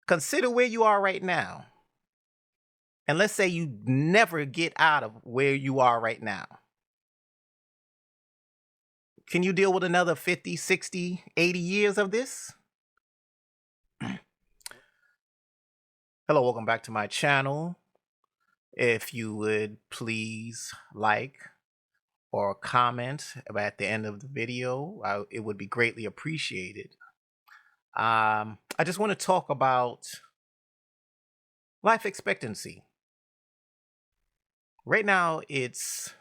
Consider where you are right now. And let's say you never get out of where you are right now. Can you deal with another 50, 60, 80 years of this? Hello, welcome back to my channel. If you would please like or comment at the end of the video, it would be greatly appreciated. I just want to talk about life expectancy. Right now, it's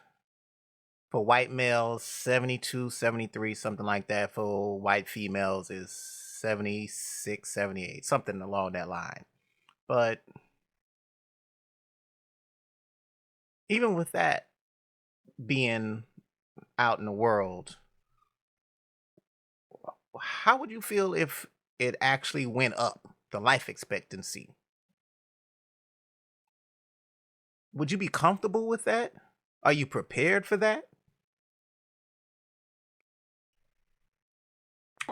for white males 72, 73, something like that. For white females is 76, 78, something along that line. But even with that being out in the world, how would you feel if it actually went up, the life expectancy? Would you be comfortable with that? Are you prepared for that?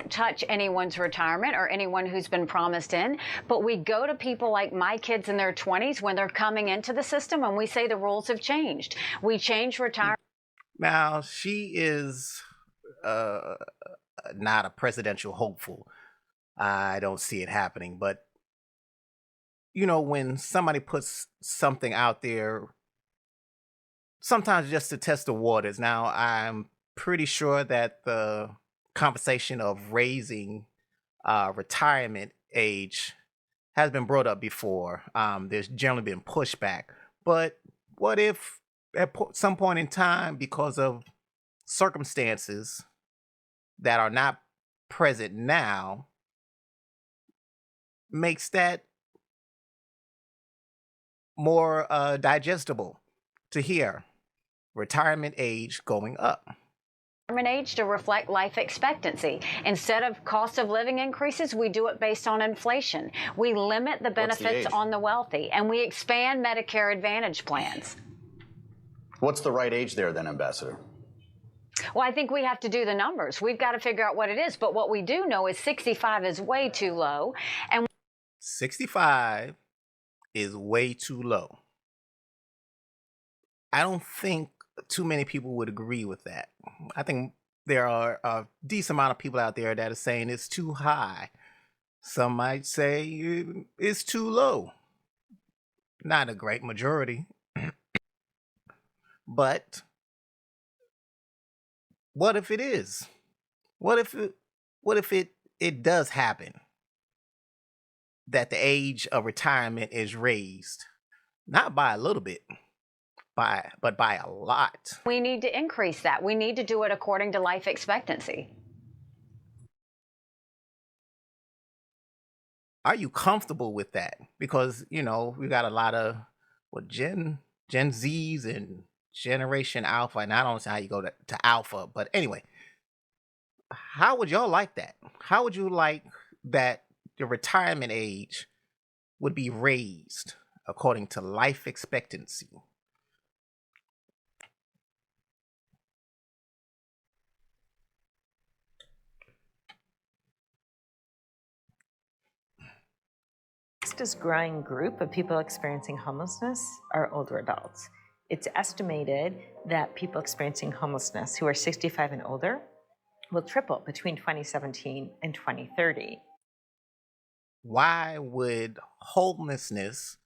Touch anyone's retirement or anyone who's been promised in, but we go to people like my kids in their 20s when they're coming into the system and we say the rules have changed. We change retirement. Now, she is not a presidential hopeful. I don't see it happening, but you know, when somebody puts something out there, sometimes just to test the waters. Now, I'm pretty sure that the conversation of raising retirement age has been brought up before. There's generally been pushback. But what if at some point in time, because of circumstances that are not present now, makes that more digestible to hear retirement age going up? Age to reflect life expectancy. Instead of cost of living increases, we do it based on inflation. We limit the benefits on the wealthy, and we expand Medicare Advantage plans. What's the right age there then, Ambassador? Well, I think we have to do the numbers. We've got to figure out what it is. But what we do know is 65 is way too low. And 65 is way too low. I don't think too many people would agree with that. I think there are a decent amount of people out there that are saying it's too high. Some might say it's too low. Not a great majority. But what if it is? What if it does happen that the age of retirement is raised, not by a little bit, but by a lot? we need to increase that. We need to do it according to life expectancy. Are you comfortable with that? Because, you know, we got a lot of Gen Zs and Generation Alpha, and I don't know how you go to Alpha, but anyway, how would y'all like that? How would you like that the retirement age would be raised according to life expectancy? Fastest growing group of people experiencing homelessness are older adults. It's estimated that people experiencing homelessness who are 65 and older will triple between 2017 and 2030. Why would homelessness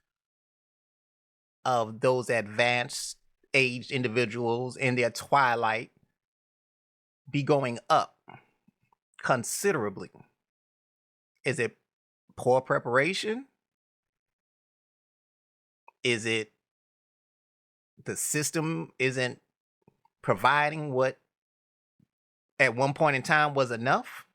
of those advanced aged individuals in their twilight be going up considerably? Is it poor preparation? Is it the system isn't providing what at one point in time was enough?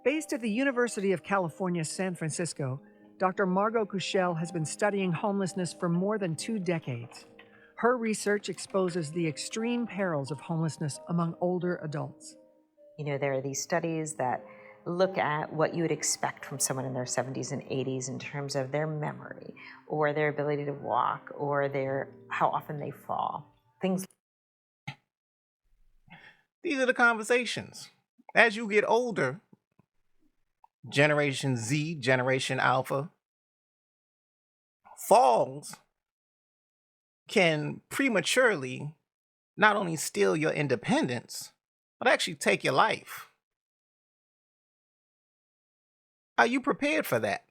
Based at the University of California, San Francisco, Dr. Margot Kuchel has been studying homelessness for more than 2 decades. Her research exposes the extreme perils of homelessness among older adults. You know, there are these studies that look at what you would expect from someone in their 70s and 80s in terms of their memory or their ability to walk or how often they fall. Things. These are the conversations. As you get older, Generation Z, Generation Alpha, falls can prematurely not only steal your independence, but actually take your life. Are you prepared for that?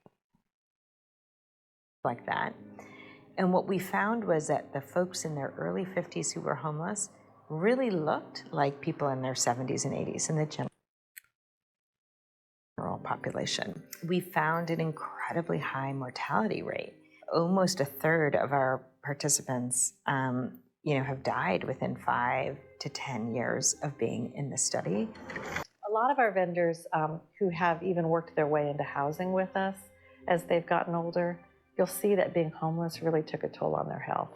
Like that. And what we found was that the folks in their early 50s who were homeless really looked like people in their 70s and 80s in the general population. We found an incredibly high mortality rate. Almost a third of our participants have died within 5 to 10 years of being in the study. A lot of our vendors who have even worked their way into housing with us as they've gotten older, you'll see that being homeless really took a toll on their health.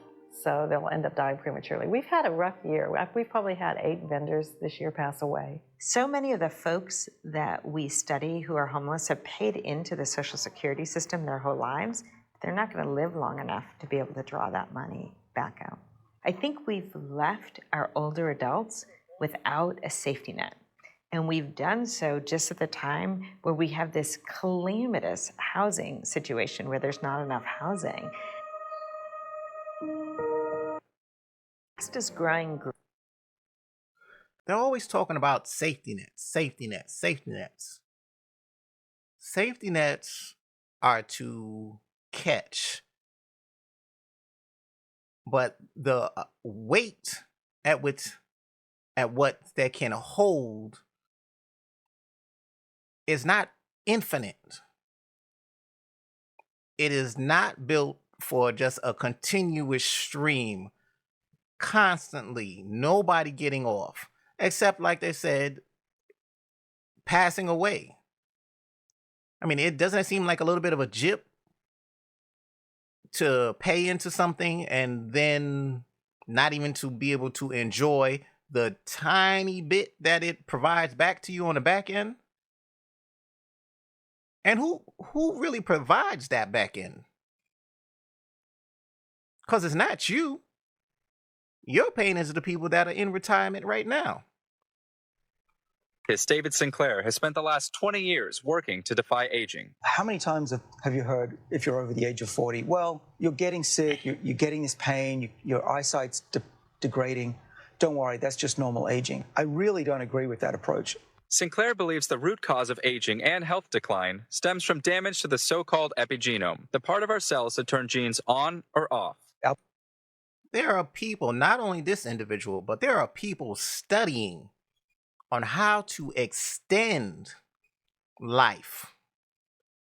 So they'll end up dying prematurely. We've had a rough year. We've probably had 8 vendors this year pass away. So many of the folks that we study who are homeless have paid into the Social Security system their whole lives. They're not going to live long enough to be able to draw that money back out. I think we've left our older adults without a safety net. And we've done so just at the time where we have this calamitous housing situation where there's not enough housing. Fastest growing group. They're always talking about safety nets, safety nets, safety nets. Safety nets are to catch, but the weight at what they can hold is not infinite. It is not built for just a continuous stream, constantly, nobody getting off, except, like they said, passing away. I mean, it doesn't seem like a little bit of a jip to pay into something and then not even to be able to enjoy the tiny bit that it provides back to you on the back end. And who really provides that back end? Because it's not you. Your pain is the people that are in retirement right now. David Sinclair has spent the last 20 years working to defy aging. How many times have you heard, if you're over the age of 40, well, you're getting sick, you're getting this pain, your eyesight's degrading. Don't worry, that's just normal aging. I really don't agree with that approach. Sinclair believes the root cause of aging and health decline stems from damage to the so-called epigenome, the part of our cells that turn genes on or off. There are people, not only this individual, but there are people studying on how to extend life.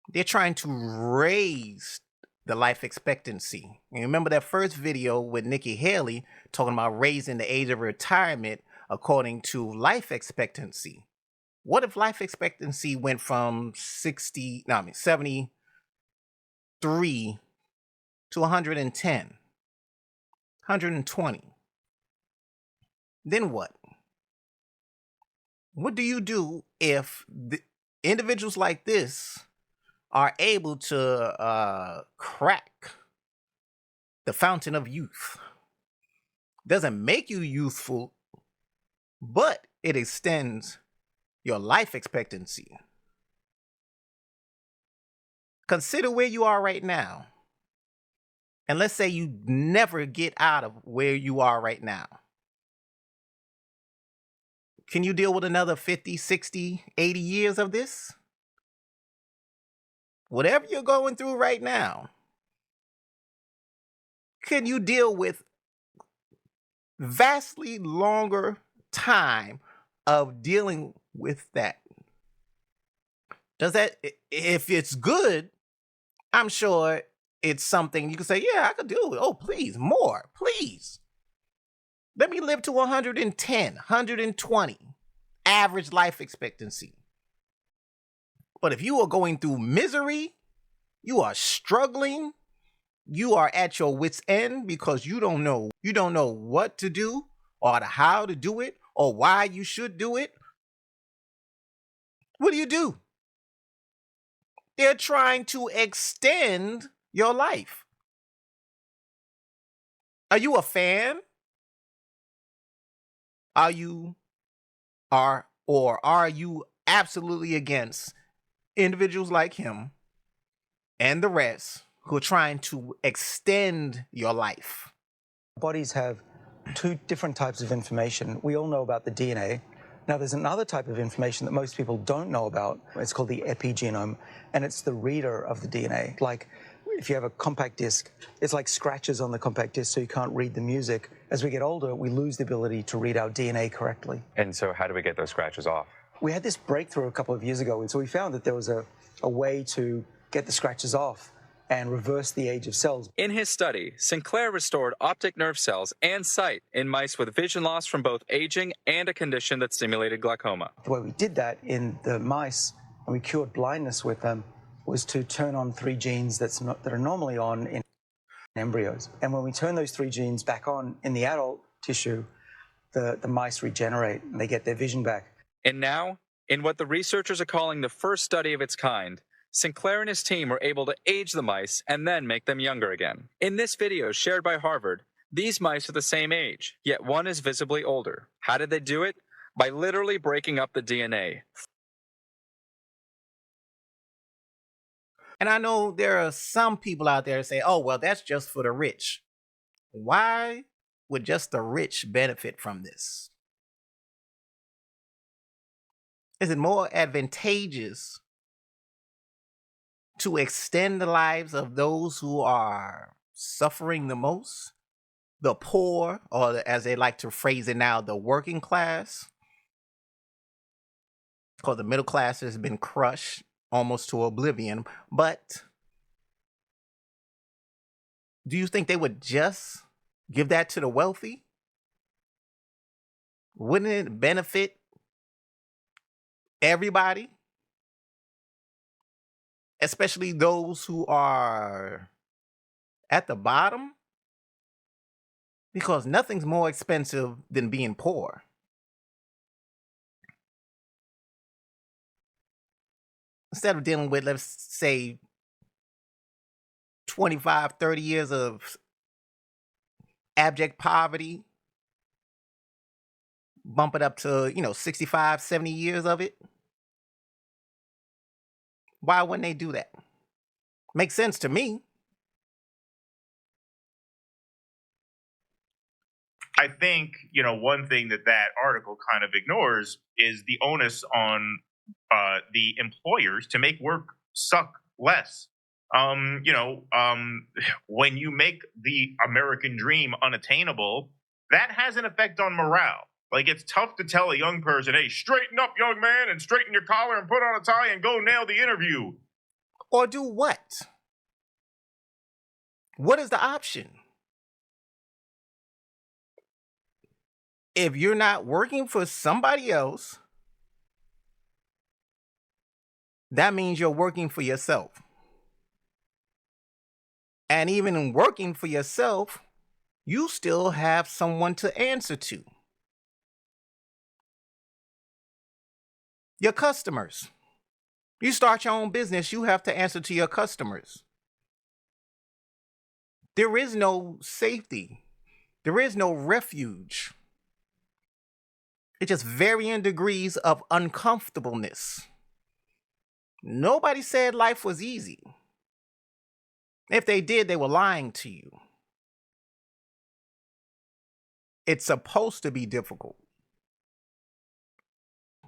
They're trying to raise the life expectancy. And remember that first video with Nikki Haley talking about raising the age of retirement according to life expectancy. What if life expectancy went from 73 to 110, 120? Then what? What do you do if the individuals like this are able to crack the fountain of youth? Doesn't make you youthful, but it extends your life expectancy. Consider where you are right now. And let's say you never get out of where you are right now. Can you deal with another 50, 60, 80 years of this? Whatever you're going through right now, can you deal with vastly longer time of dealing with that? Does that, if it's good, I'm sure it's something you can say, yeah, I could do it. Oh, please, more, please. Let me live to 110, 120, average life expectancy. But if you are going through misery, you are struggling, you are at your wit's end because you don't know what to do or how to do it or why you should do it, what do? They're trying to extend your life. Are you a fan? Are you absolutely against individuals like him and the rest who are trying to extend your life. Bodies have two different types of information. We all know about the DNA. Now, there's another type of information that most people don't know about. It's called the epigenome, and it's the reader of the DNA. Like, if you have a compact disc, it's like scratches on the compact disc, so you can't read the music. As we get older, we lose the ability to read our DNA correctly. And so how do we get those scratches off? We had this breakthrough a couple of years ago, and so we found that there was a way to get the scratches off and reverse the age of cells. In his study, Sinclair restored optic nerve cells and sight in mice with vision loss from both aging and a condition that stimulated glaucoma. The way we did that in the mice, and we cured blindness with them, was to turn on 3 genes that are normally on in embryos. And when we turn those 3 genes back on in the adult tissue, the mice regenerate and they get their vision back. And now, in what the researchers are calling the first study of its kind, Sinclair and his team were able to age the mice and then make them younger again. In this video shared by Harvard, these mice are the same age, yet one is visibly older. How did they do it? By literally breaking up the DNA. And I know there are some people out there that say, oh, well, that's just for the rich. Why would just the rich benefit from this? Is it more advantageous to extend the lives of those who are suffering the most? The poor, or as they like to phrase it now, the working class? Because the middle class has been crushed almost to oblivion. But do you think they would just give that to the wealthy? Wouldn't it benefit everybody? Especially those who are at the bottom? Because nothing's more expensive than being poor. Instead of dealing with, let's say, 25, 30 years of abject poverty, bump it up to, 65, 70 years of it. Why wouldn't they do that? Makes sense to me. I think, one thing that article kind of ignores is the onus on the employers to make work suck less. When you make the American dream unattainable, that has an effect on morale. Like, it's tough to tell a young person, hey, straighten up, young man, and straighten your collar and put on a tie and go nail the interview. Or do what? What is the option? If you're not working for somebody else, that means you're working for yourself. And even in working for yourself, you still have someone to answer to. Your customers. You start your own business, you have to answer to your customers. There is no safety. There is no refuge. It's just varying degrees of uncomfortableness. Nobody said life was easy. If they did, they were lying to you. It's supposed to be difficult.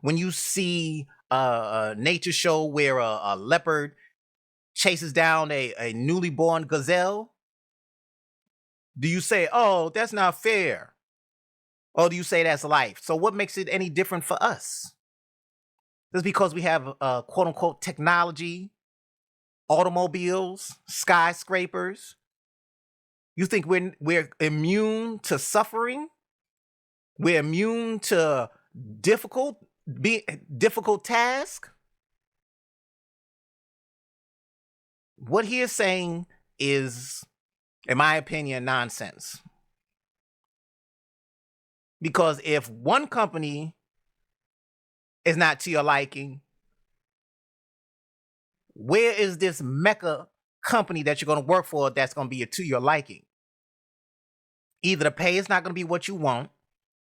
When you see a nature show where a leopard chases down a newly born gazelle, do you say, oh, that's not fair? Or do you say that's life? So what makes it any different for us? Just because we have quote unquote technology, automobiles, skyscrapers, you think we're immune to suffering? We're immune to difficult task? What he is saying is, in my opinion, nonsense. Because if one company is not to your liking, where is this mecca company that you're going to work for that's going to be to your liking? Either the pay is not going to be what you want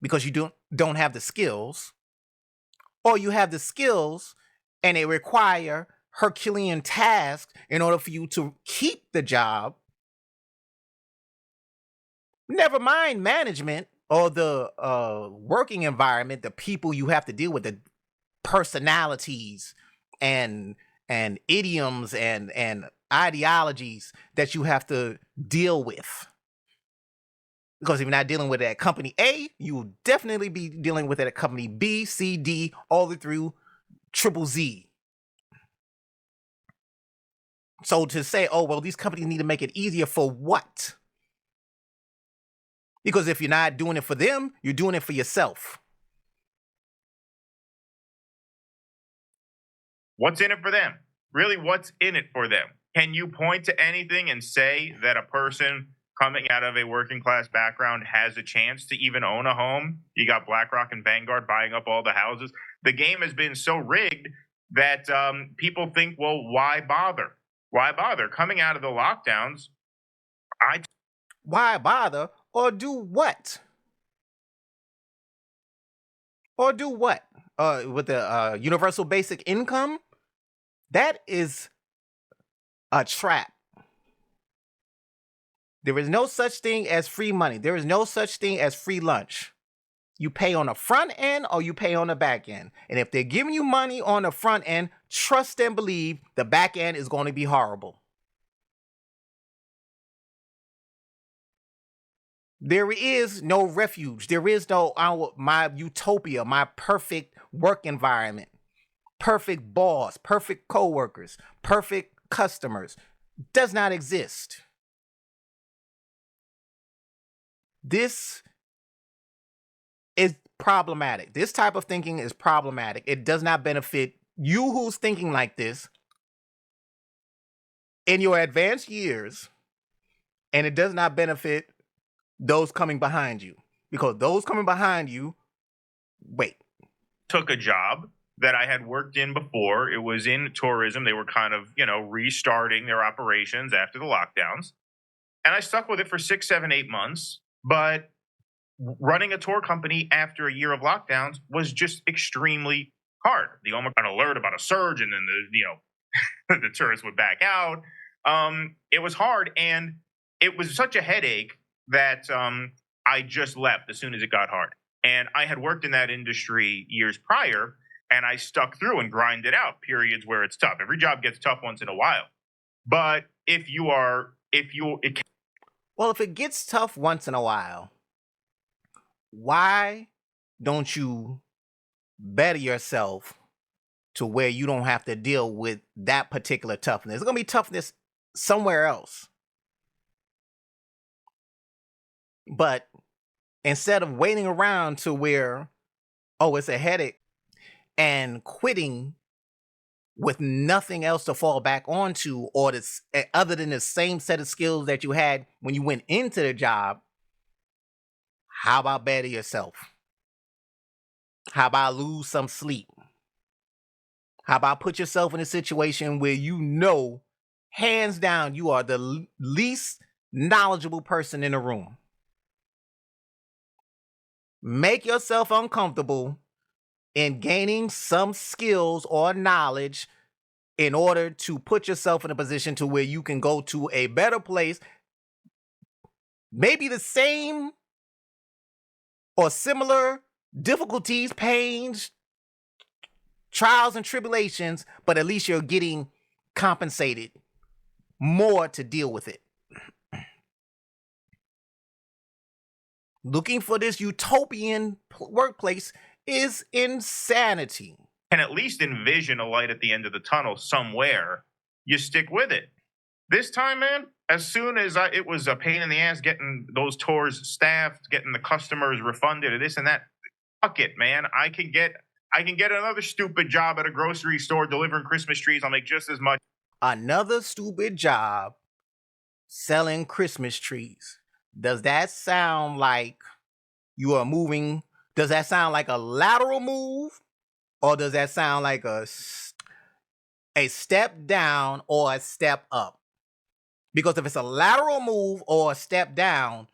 because you don't have the skills, or you have the skills and they require Herculean task in order for you to keep the job. Never mind management or the working environment, the people you have to deal with, the personalities and idioms and ideologies that you have to deal with. Because if you're not dealing with it at company A, you will definitely be dealing with it at company B, C, D, all the way through triple Z. So to say, oh, well, these companies need to make it easier for what? Because if you're not doing it for them, you're doing it for yourself. What's in it for them? Really, what's in it for them? Can you point to anything and say that a person coming out of a working class background has a chance to even own a home? You got BlackRock and Vanguard buying up all the houses. The game has been so rigged that people think, well, why bother? Why bother? Coming out of the lockdowns, why bother or do what? Or do what? With the universal basic income? That is a trap. There is no such thing as free money. There is no such thing as free lunch. You pay on the front end or you pay on the back end. And if they're giving you money on the front end, trust and believe the back end is going to be horrible. There is no refuge. There is no my utopia, my perfect work environment, perfect boss, perfect coworkers, perfect customers. Does not exist. This is problematic. This type of thinking is problematic. It does not benefit you who's thinking like this in your advanced years, and it does not benefit those coming behind you, because those coming behind you, took a job that I had worked in before. It was in tourism. They were kind of, restarting their operations after the lockdowns. And I stuck with it for 6, 7, 8 months. But running a tour company after a year of lockdowns was just extremely hard. The Omicron alert about a surge, and then the tourists would back out. It was hard, and it was such a headache that I just left as soon as it got hard. And I had worked in that industry years prior, and I stuck through and grinded out periods where it's tough. Every job gets tough once in a while. But if it gets tough once in a while, why don't you better yourself to where you don't have to deal with that particular toughness? There's going to be toughness somewhere else. But instead of waiting around to where, it's a headache, and quitting with nothing else to fall back onto, or other than the same set of skills that you had when you went into the job, how about better yourself? How about lose some sleep? How about put yourself in a situation where hands down, you are the least knowledgeable person in the room? Make yourself uncomfortable in gaining some skills or knowledge in order to put yourself in a position to where you can go to a better place, maybe the same or similar difficulties, pains, trials and tribulations, but at least you're getting compensated more to deal with it. Looking for this utopian workplace is insanity. Can at least envision a light at the end of the tunnel somewhere. You stick with it. This time, man, as soon as it was a pain in the ass getting those tours staffed, getting the customers refunded, or this and that, fuck it, man. I can get another stupid job at a grocery store delivering Christmas trees. I'll make just as much. Another stupid job selling Christmas trees. Does that sound like you are moving? Does that sound like a lateral move? Or does that sound like a step down or a step up? Because if it's a lateral move or a step down,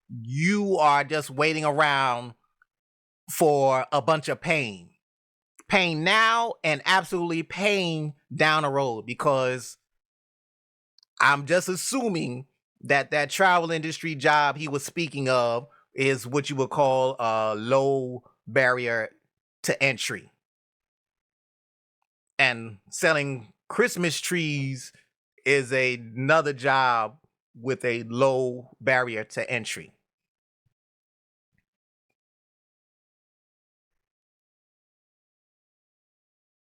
you are just waiting around for a bunch of pain Pain now and absolutely pain down the road, because I'm just assuming that that travel industry job he was speaking of is what you would call a low barrier to entry. And selling Christmas trees is another job with a low barrier to entry.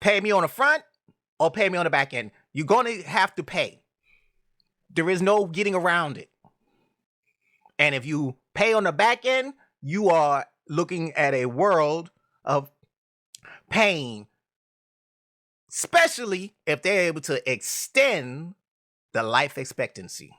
Pay me on the front or pay me on the back end. You're going to have to pay. There is no getting around it. And if you pay on the back end, you are looking at a world of pain, especially if they're able to extend the life expectancy.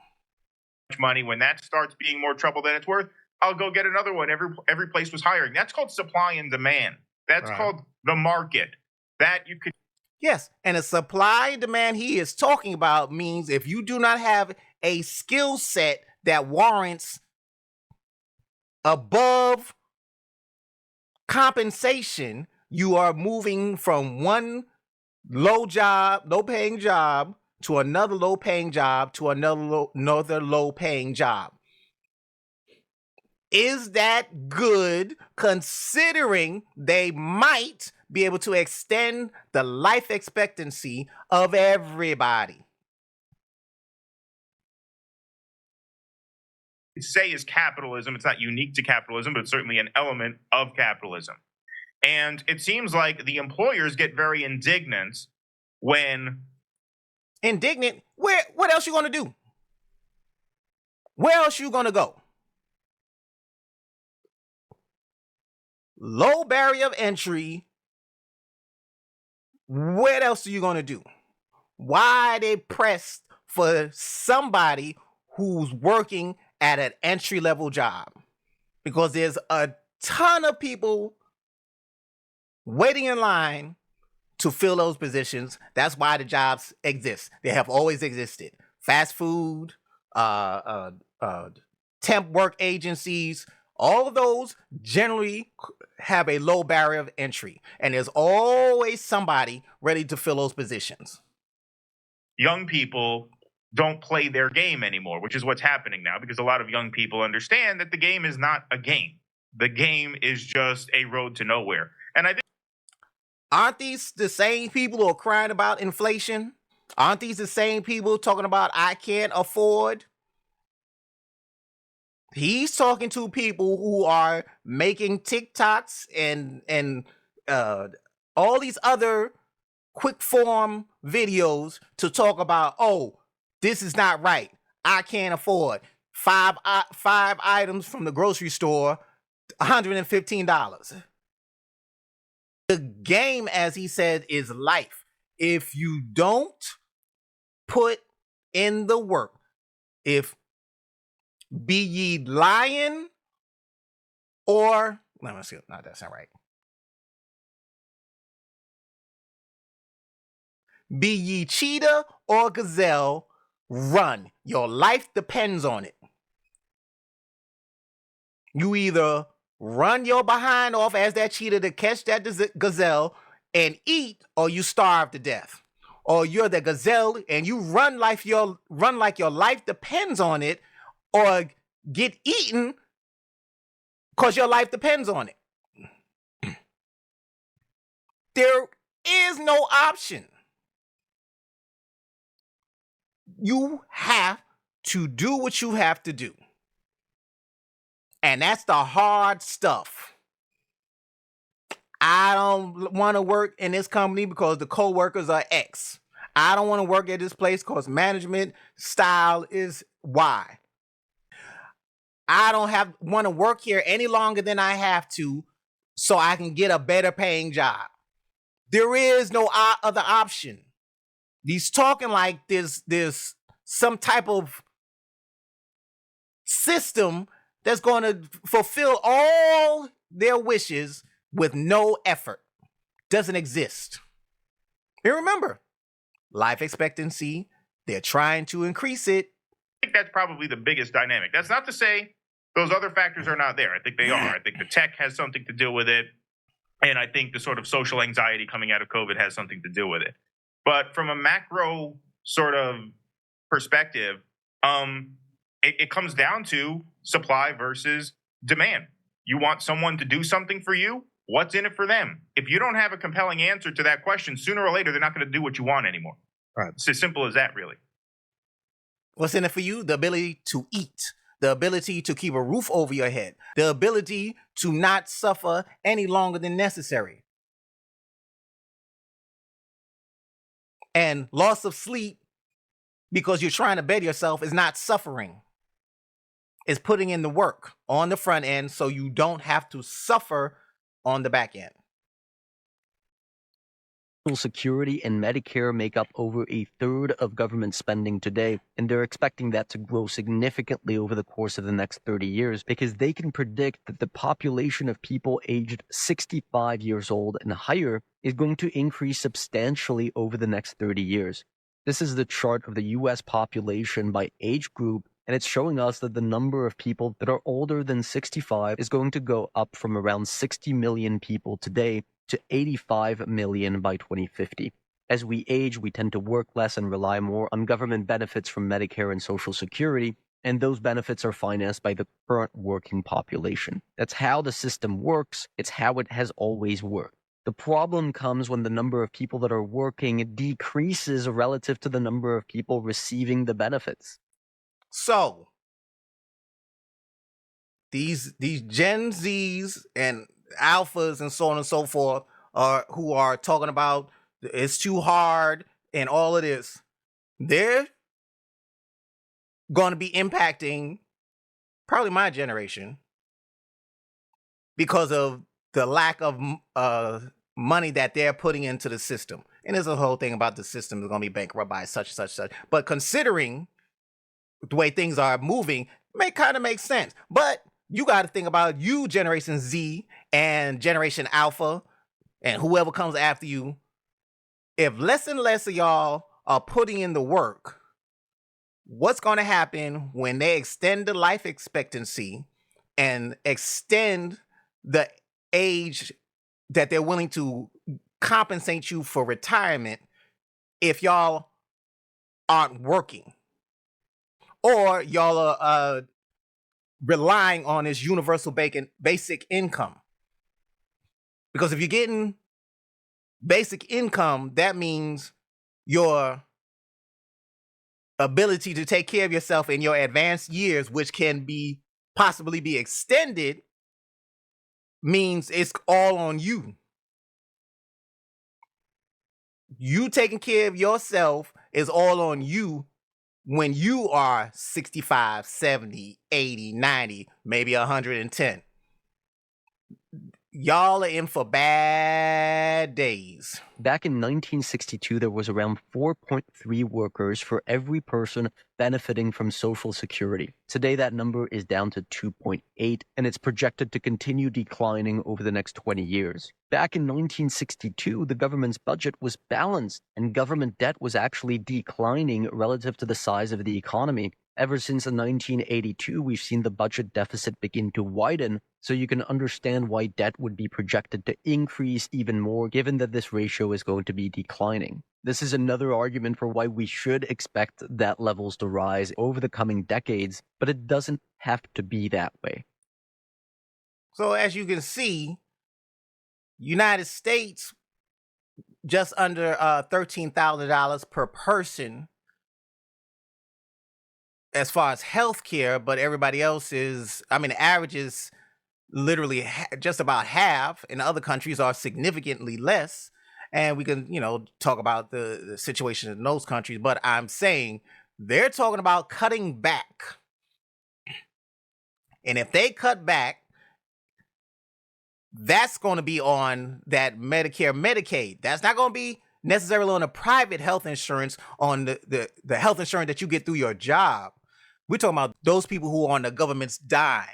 Money, when that starts being more trouble than it's worth, I'll go get another one. Every place was hiring. That's called supply and demand. That's called the market. That you could. Yes, and the supply and demand he is talking about means if you do not have a skill set that warrants above compensation, you are moving from one low paying job to another low paying job to another low paying job. Is that good, considering they might be able to extend the life expectancy of everybody? Say is capitalism. It's not unique to capitalism, but it's certainly an element of capitalism. And it seems like the employers get very indignant when... Indignant? What else you gonna do? Where else you gonna go? Low barrier of entry. What else are you gonna do? Why are they pressed for somebody who's working at an entry-level job? Because there's a ton of people waiting in line to fill those positions. That's why the jobs exist. They have always existed. Fast food, temp work agencies, all of those generally have a low barrier of entry. And there's always somebody ready to fill those positions. Young people don't play their game anymore, which is what's happening now, because a lot of young people understand that the game is not a game. The game is just a road to nowhere. And I think, aren't these the same people who are crying about inflation? Aren't these the same people talking about I can't afford? He's talking to people who are making TikToks and all these other quick form videos to talk about, oh, this is not right. I can't afford five items from the grocery store, $115. The game, as he said, is life. If you don't put in the work, be ye lion or let me see, no, that's not right. Be ye cheetah or gazelle, run. Your life depends on it. You either run your behind off as that cheetah to catch that gazelle and eat, or you starve to death. Or you're the gazelle and you run like your life depends on it, or get eaten because your life depends on it. There is no option. You have to do what you have to do. And that's the hard stuff. I don't want to work in this company because the co-workers are X. I don't want to work at this place because management style is Y. I don't want to work here any longer than I have to so I can get a better paying job. There is no other option. He's talking like there's some type of system that's going to fulfill all their wishes with no effort. Doesn't exist. And remember, life expectancy, they're trying to increase it. I think that's probably the biggest dynamic. That's not to say those other factors are not there. I think they are. I think the tech has something to do with it. And I think the sort of social anxiety coming out of COVID has something to do with it. But from a macro sort of perspective, it comes down to supply versus demand. You want someone to do something for you? What's in it for them? If you don't have a compelling answer to that question, sooner or later, they're not going to do what you want anymore. Right. It's as simple as that, really. What's in it for you? The ability to eat, the ability to keep a roof over your head, the ability to not suffer any longer than necessary. And loss of sleep because you're trying to bed yourself is not suffering. It's putting in the work on the front end so you don't have to suffer on the back end. Social Security and Medicare make up over a third of government spending today, and they're expecting that to grow significantly over the course of the next 30 years because they can predict that the population of people aged 65 years old and higher is going to increase substantially over the next 30 years. This is the chart of the U.S. population by age group, and it's showing us that the number of people that are older than 65 is going to go up from around 60 million people today to 85 million by 2050. As we age, we tend to work less and rely more on government benefits from Medicare and Social Security, and those benefits are financed by the current working population. That's how the system works. It's how it has always worked. The problem comes when the number of people that are working decreases relative to the number of people receiving the benefits. So, these Gen Zs and alphas and so on and so forth who are talking about it's too hard and all of this, they're going to be impacting probably my generation because of the lack of money that they're putting into the system. And there's a whole thing about the system is going to be bankrupt by such. But considering the way things are moving, kind of makes sense. But you got to think about you, Generation Z and Generation Alpha, and whoever comes after you. If less and less of y'all are putting in the work, what's going to happen when they extend the life expectancy and extend the age that they're willing to compensate you for retirement if y'all aren't working? Or y'all are relying on this universal basic income. Because if you're getting basic income, that means your ability to take care of yourself in your advanced years, which can be possibly be extended, means it's all on you. You taking care of yourself is all on you when you are 65, 70, 80, 90, maybe 110. Y'all are in for bad days. Back in 1962, there was around 4.3 workers for every person benefiting from Social Security. Today, that number is down to 2.8, and it's projected to continue declining over the next 20 years. Back in 1962, the government's budget was balanced, and government debt was actually declining relative to the size of the economy. Ever since 1982, we've seen the budget deficit begin to widen, so you can understand why debt would be projected to increase even more, given that this ratio is going to be declining. This is another argument for why we should expect debt levels to rise over the coming decades, but it doesn't have to be that way. So as you can see, United States, just under $13,000 per person as far as healthcare, but everybody else is, the average is literally just about half, and other countries are significantly less. And we can, talk about the situation in those countries, but I'm saying they're talking about cutting back. And if they cut back, that's going to be on that Medicare, Medicaid. That's not going to be necessarily on a private health insurance, on the health insurance that you get through your job. We're talking about those people who are on the government's dime.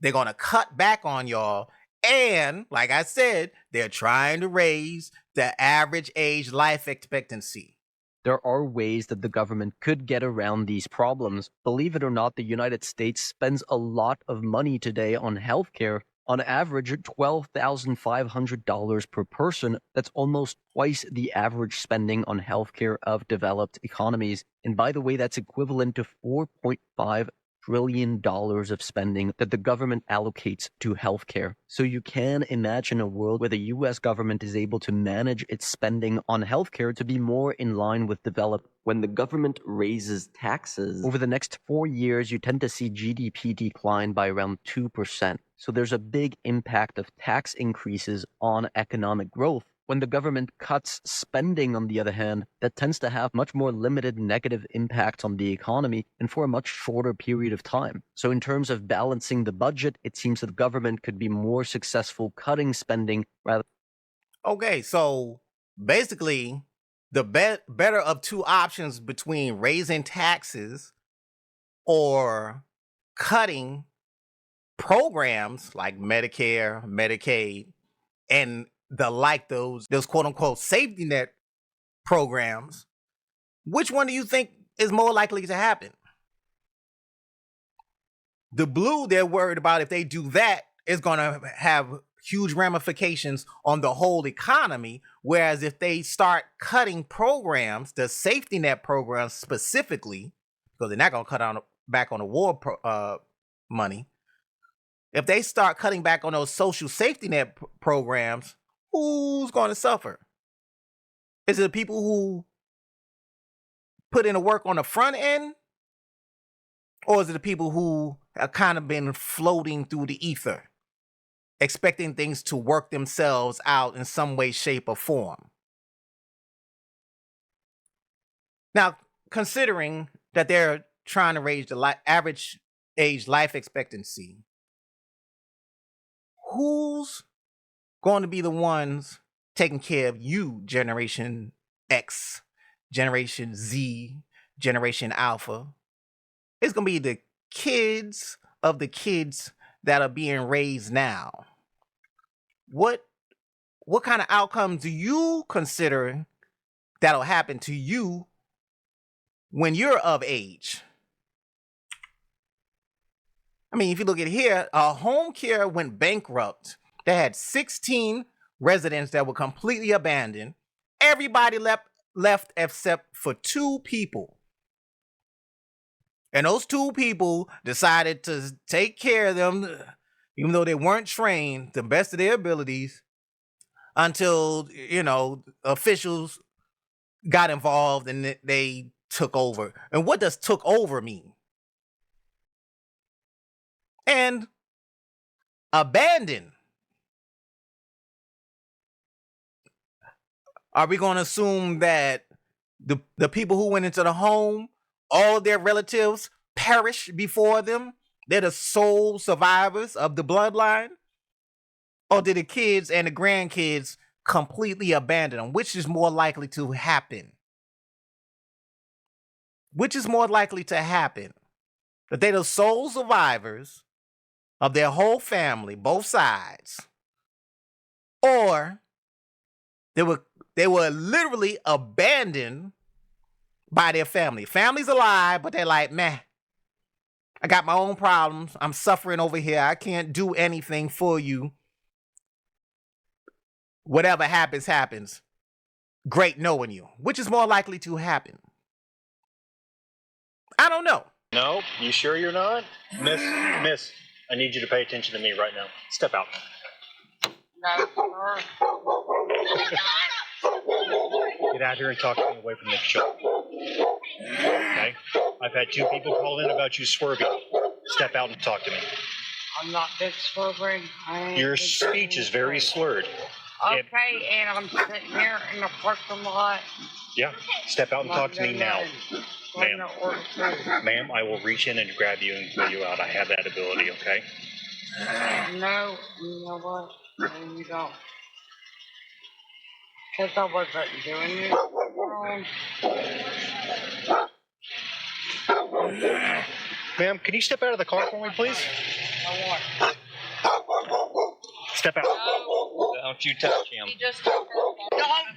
They're going to cut back on y'all. And like I said, they're trying to raise the average age life expectancy. There are ways that the government could get around these problems. Believe it or not, the United States spends a lot of money today on healthcare, On average, $12,500 per person. That's almost twice the average spending on healthcare of developed economies. And by the way, that's equivalent to $4.5 trillion of spending that the government allocates to healthcare. So you can imagine a world where the US government is able to manage its spending on healthcare to be more in line with developed. When the government raises taxes, over the next 4 years, you tend to see GDP decline by around 2%. So there's a big impact of tax increases on economic growth. When the government cuts spending, on the other hand, that tends to have much more limited negative impacts on the economy and for a much shorter period of time. So in terms of balancing the budget, it seems that the government could be more successful cutting spending rather. Okay, so basically, the better of two options between raising taxes or cutting programs like Medicare, Medicaid, and the like, those quote unquote safety net programs, which one do you think is more likely to happen? The blue, they're worried about if they do that, is going to have huge ramifications on the whole economy. Whereas if they start cutting programs, the safety net programs specifically, because they're not going to cut back on the war money. If they start cutting back on those social safety net programs, who's going to suffer? Is it the people who put in the work on the front end? Or is it the people who have kind of been floating through the ether, expecting things to work themselves out in some way, shape, or form? Now, considering that they're trying to raise the average age life expectancy, who's going to be the ones taking care of you, Generation X, Generation Z, Generation Alpha? It's going to be the kids of the kids that are being raised now. What kind of outcomes do you consider that'll happen to you when you're of age? I mean, if you look at here, home care went bankrupt. They had 16 residents that were completely abandoned. Everybody left except for 2 people. And those 2 people decided to take care of them, even though they weren't trained to the best of their abilities, until, officials got involved and they took over. And what does took over mean? And abandon. Are we going to assume that the people who went into the home, all of their relatives perished before them? They're the sole survivors of the bloodline? Or did the kids and the grandkids completely abandon them? Which is more likely to happen? Which is more likely to happen? That they're the sole survivors of their whole family, both sides, or they were literally abandoned by their family. Family's alive, but they're like, man, I got my own problems. I'm suffering over here. I can't do anything for you. Whatever happens, happens. Great knowing you. Which is more likely to happen? I don't know. No, you sure you're not? Miss, I need you to pay attention to me right now. Step out. No, Get out here and talk to me away from the show. Okay? I've had 2 people call in about you swerving. Step out and talk to me. I'm not big swerving. Your speech is very slurred. Okay, and I'm sitting here in the parking lot. Yeah, step out and talk to me now. Ma'am, I will reach in and grab you and pull you out. I have that ability, okay? No, you know what? No, you don't. Because I wasn't doing it wrong. Ma'am, can you step out of the car for me, please? I want. Step out. No. Don't you touch him. He just don't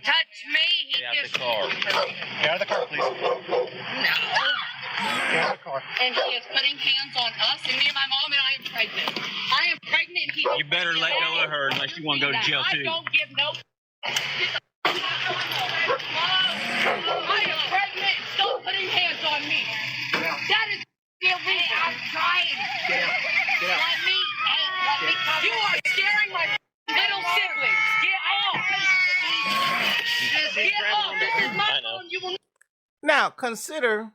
touch me. Get out of the car. Get out of the car, please. No. Get And she is putting hands on us and me and my mom, and I am pregnant. I am pregnant. And you better let go of her unless you want to go to jail too. I don't give no. I am pregnant. Stop putting hands on me. That is illegal. I'm trying. Get out. Let me come. You are scaring my little siblings. Get off. Get off. This is my phone. You will. Now, consider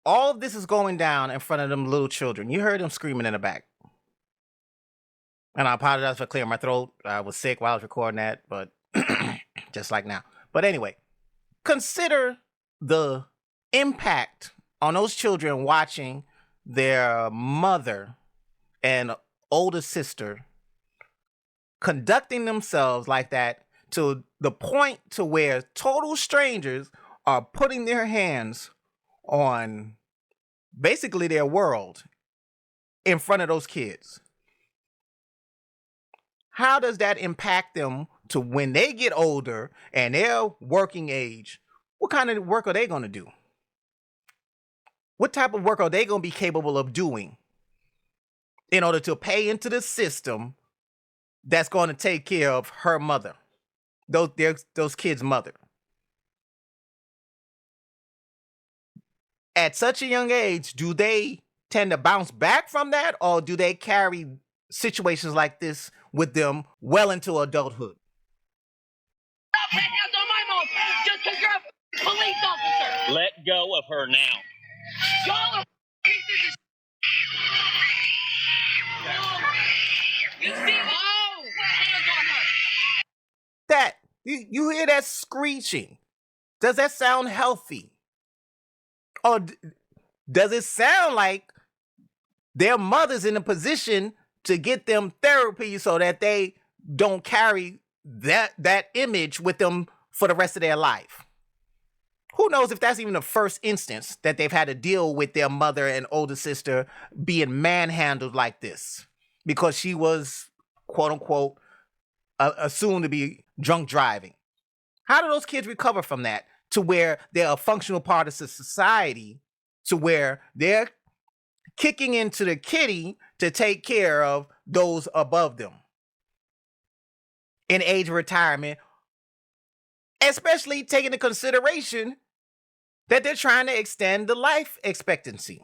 all of this is going down in front of them little children. You heard them screaming in the back. And I apologize for clearing my throat. I was sick while I was recording that, but just like now. But anyway, consider the impact on those children watching their mother and older sister conducting themselves like that, to the point to where total strangers are putting their hands on basically their world in front of those kids. How does that impact them to when they get older and they're working age? What kind of work are they going to do? What type of work are they going to be capable of doing in order to pay into the system that's going to take care of her mother, those kids' mother? At such a young age, do they tend to bounce back from that, or do they carry situations like this with them well into adulthood? Stop putting hands on my mom just because you're a police officer. Let go of her now. Y'all are pieces of. You see? Oh, put hands on her. That you hear that screeching? Does that sound healthy? Or does it sound like their mother's in a position to get them therapy so that they don't carry that image with them for the rest of their life? Who knows if that's even the first instance that they've had to deal with their mother and older sister being manhandled like this because she was, quote unquote, assumed to be drunk driving. How do those kids recover from that to where they're a functional part of society, to where they're kicking into the kitty to take care of those above them in age of retirement, especially taking into consideration that they're trying to extend the life expectancy?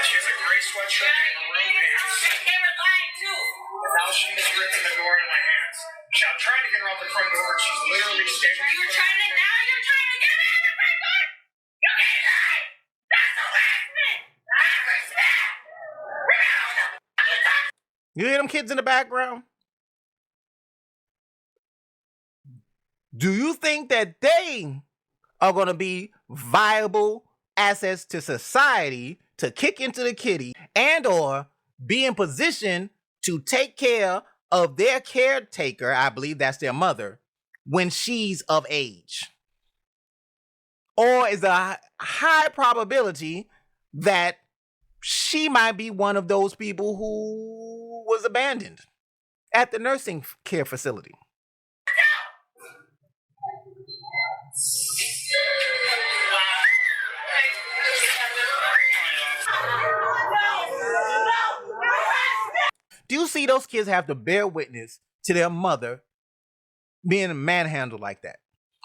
She has a gray sweatshirt and maroon pants. Now she's ripping the door in my hands. I'm trying to get her out the front door, and she's literally standing. You're trying to get me out of the front door. You can't lie. That's harassment. Not respect. You hear them kids in the background? Do you think that they are going to be viable assets to society to kick into the kitty and or be in position to take care of their caretaker, I believe that's their mother, when she's of age? Or is a high probability that she might be one of those people who was abandoned at the nursing care facility? Do you see those kids have to bear witness to their mother being manhandled like that?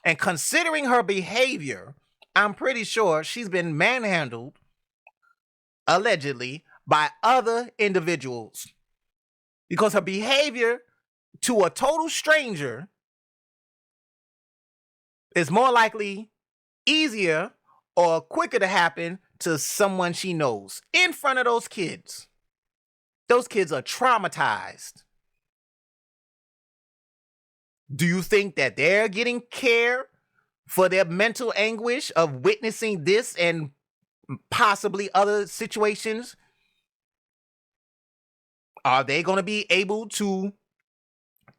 And considering her behavior, I'm pretty sure she's been manhandled, allegedly, by other individuals. Because her behavior to a total stranger is more likely easier or quicker to happen to someone she knows in front of those kids. Those kids are traumatized. Do you think that they're getting care for their mental anguish of witnessing this and possibly other situations? Are they going to be able to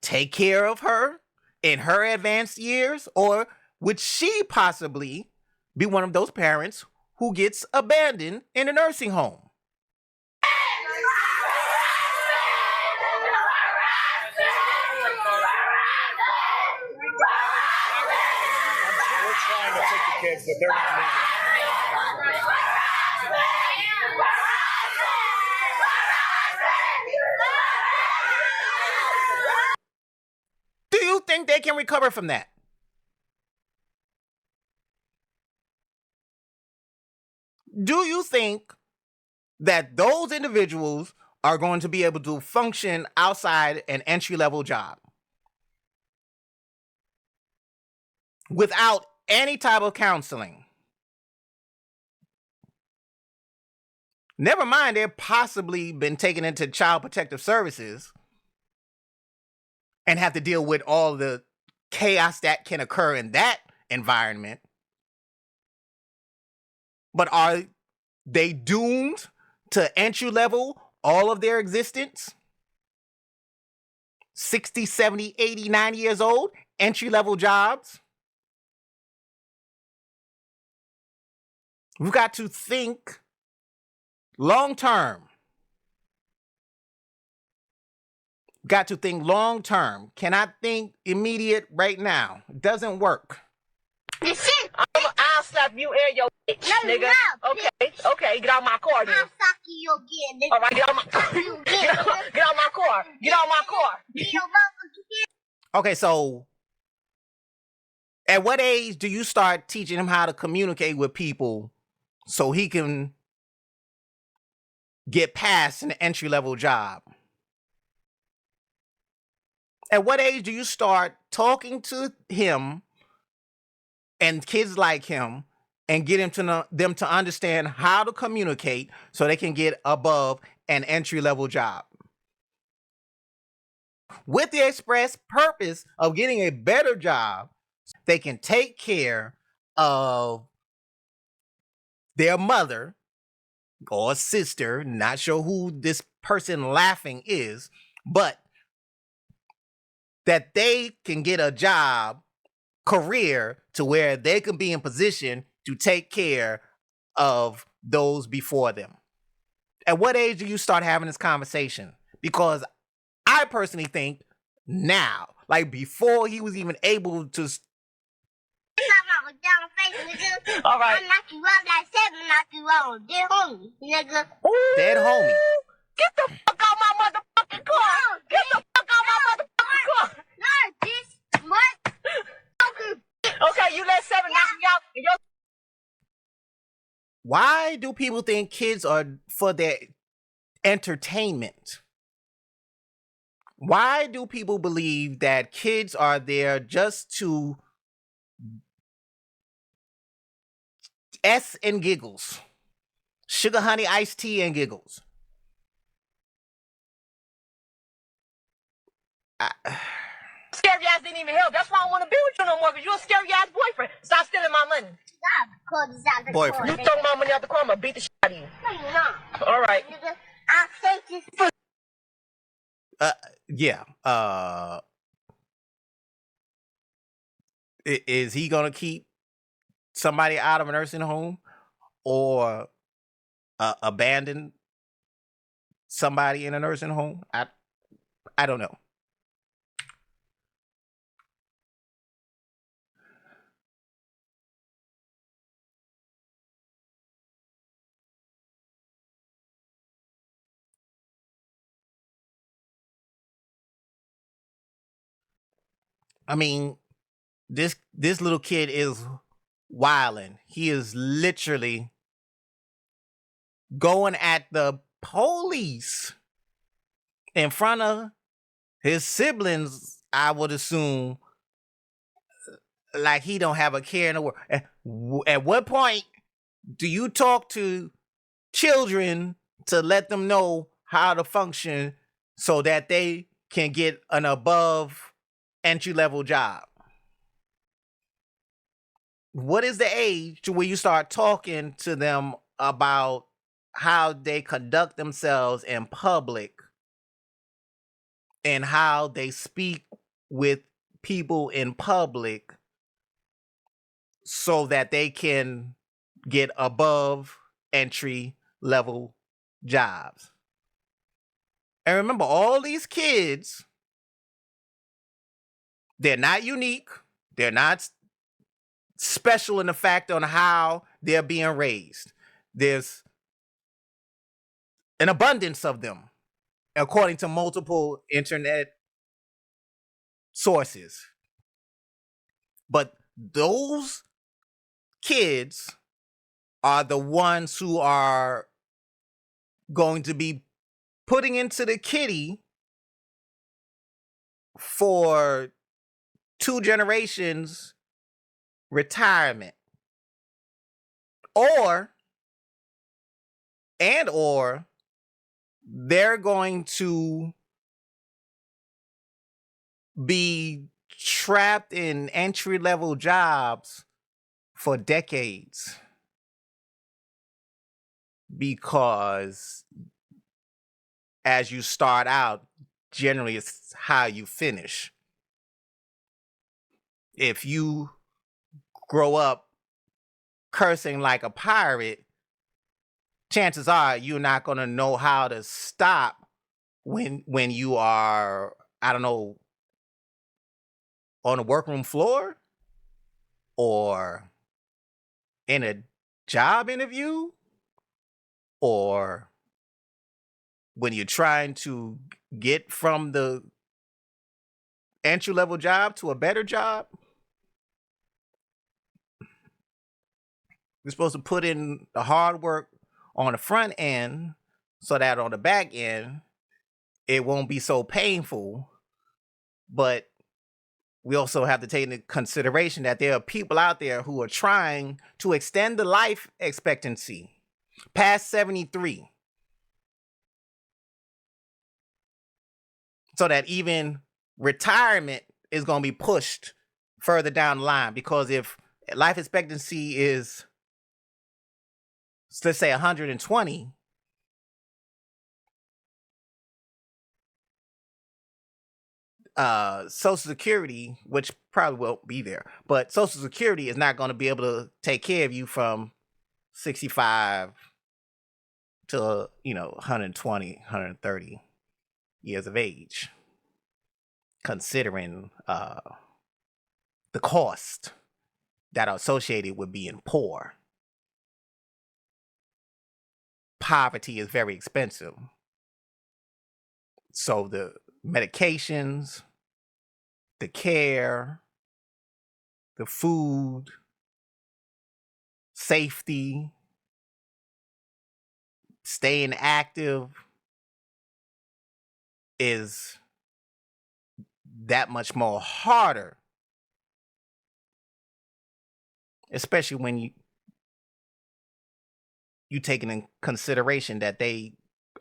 take care of her in her advanced years? Or would she possibly be one of those parents who gets abandoned in a nursing home? kids, but they're not moving. Do you think they can recover from that? Do you think that those individuals are going to be able to function outside an entry-level job without any type of counseling? Never mind, they've possibly been taken into child protective services and have to deal with all the chaos that can occur in that environment. But are they doomed to entry level all of their existence? 60, 70, 80, 90 years old, entry level jobs? We've got to think long term. Got to think long term. Cannot think immediate right now. Doesn't work. I'll slap you and your bitch, nigga. Okay, get out my car then. I'll suck you again, nigga. All right, get out my car. Get out my car. Get out my car. Okay, so at what age do you start teaching him how to communicate with people so he can get past an entry-level job? At what age do you start talking to him and kids like him and get them to understand how to communicate so they can get above an entry-level job? With the express purpose of getting a better job, they can take care of their mother or sister, not sure who this person laughing is, but that they can get a job, career, to where they can be in position to take care of those before them. At what age do you start having this conversation? Because I personally think now, like before he was even able to. All right. I knock you out like 7, knock you out. Dead homie, nigga. Dead homie. Get the fuck out my motherfucking car. Get the fuck out my motherfucking car. No, this what? Okay, you let 7 knock me out. And Why do people think kids are for their entertainment? Why do people believe that kids are there just to S and giggles? Sugar, honey, iced tea, and giggles. Scary ass didn't even help. That's why I don't want to be with you no more, because you're a scary ass boyfriend. Stop stealing my money. Boyfriend. You took my money out the car, I'm going to beat the shit out of you. No, you're not. All right. I'll take this. Yeah. Is he gonna keep somebody out of a nursing home or abandon somebody in a nursing home? I don't know. I mean, this little kid is wilding. He is literally going at the police in front of his siblings, I would assume, like he don't have a care in the world. At what point do you talk to children to let them know how to function so that they can get an above entry-level job? What is the age to where you start talking to them about how they conduct themselves in public and how they speak with people in public so that they can get above entry-level jobs? And remember, all these kids, they're not unique. They're not special in the fact on how they're being raised. There's an abundance of them, according to multiple internet sources. But those kids are the ones who are going to be putting into the kitty for 2 generations retirement, or they're going to be trapped in entry-level jobs for decades, because as you start out, generally it's how you finish. If you grow up cursing like a pirate, chances are you're not going to know how to stop when you are, I don't know, on a workroom floor or in a job interview, or when you're trying to get from the entry-level job to a better job. You're supposed to put in the hard work on the front end so that on the back end, it won't be so painful. But we also have to take into consideration that there are people out there who are trying to extend the life expectancy past 73, so that even retirement is going to be pushed further down the line. Because if life expectancy is, let's say, 120, Social Security, which probably won't be there, but Social Security is not going to be able to take care of you from 65 to 120, 130 years of age, considering the cost that are associated with being poor. Poverty is very expensive. So the medications, the care, the food, safety, staying active is that much more harder, especially when you taking in consideration that they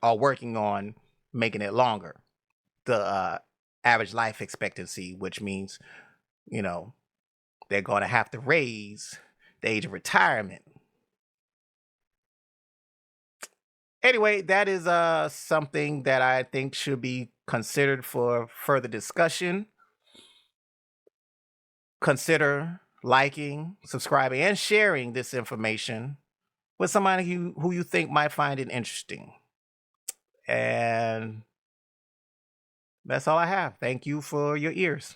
are working on making it longer. The average life expectancy, which means, they're going to have to raise the age of retirement. Anyway, that is something that I think should be considered for further discussion. Consider liking, subscribing, and sharing this information with somebody who you think might find it interesting. And that's all I have. Thank you for your ears.